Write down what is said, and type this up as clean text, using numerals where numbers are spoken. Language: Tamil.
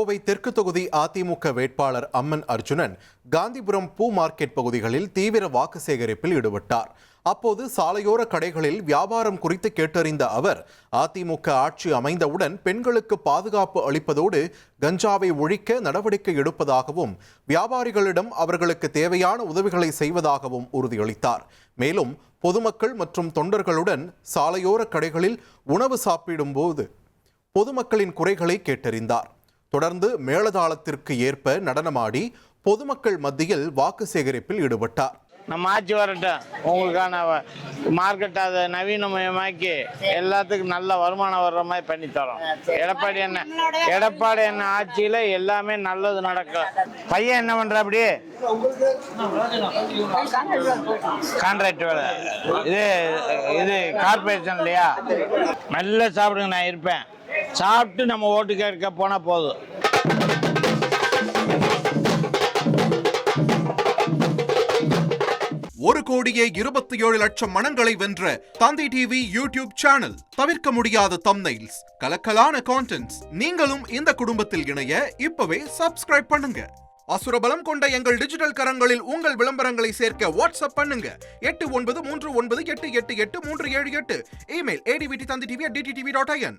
கோவை தெற்கு தொகுதி அதிமுக வேட்பாளர் அம்மன் அர்ஜுனன் காந்திபுரம் பூ மார்க்கெட் பகுதிகளில் தீவிர வாக்கு சேகரிப்பில் ஈடுபட்டார். அப்போது சாலையோர கடைகளில் வியாபாரம் குறித்து கேட்டறிந்த அவர், அதிமுக ஆட்சி அமைந்தவுடன் பெண்களுக்கு பாதுகாப்பு அளிப்பதோடு கஞ்சாவை ஒழிக்க நடவடிக்கை எடுப்பதாகவும் வியாபாரிகளிடம் அவர்களுக்கு தேவையான உதவிகளை செய்வதாகவும் உறுதியளித்தார். மேலும் பொதுமக்கள் மற்றும் தொண்டர்களுடன் சாலையோர கடைகளில் உணவு சாப்பிடும்போது பொதுமக்களின் குறைகளை கேட்டறிந்தார். தொடர்ந்து மேளதாளத்திற்கு ஏற்ப நடனமாடி பொதுமக்கள் மத்தியில் வாக்கு சேகரிப்பில் ஈடுபட்டார். நம்ம ஆட்சி வரட்டும், உங்களுக்கான மார்க்கெட் அதை நவீனமயமாக்கி எல்லாத்துக்கும் நல்ல வருமானம் வர்ற மாதிரி பண்ணி தரோம். எடப்பாடி என்ன ஆட்சியில் எல்லாமே நல்லது நடக்கும். பையன் என்ன பண்ற? அப்படி கான்ட்ராக்ட் வேலை, இது கார்பரேஷன் இல்லையா? நல்ல சாப்பிடுங்க, நான் இருப்பேன். சாப்பிட்டு நம்ம ஓட்டு கேட்க போனா போதும். ஒரு கோடியே 27 லட்சம் மனங்களை வென்ற தந்தி டிவி யூடியூப் சேனல். தவிர்க்க முடியாத தம்ப்நெயில்ஸ், கலக்கலான கான்டென்ட்ஸ். நீங்களும் இந்த குடும்பத்தில் இணைய இப்பவே சப்ஸ்கிரைப் பண்ணுங்க. அசுரபலம் கொண்ட எங்கள் டிஜிட்டல் கரங்களில் உங்கள் விளம்பரங்களை சேர்க்க வாட்ஸ்அப் பண்ணுங்க. 8939888838. Email advtthanditv@dttv.in.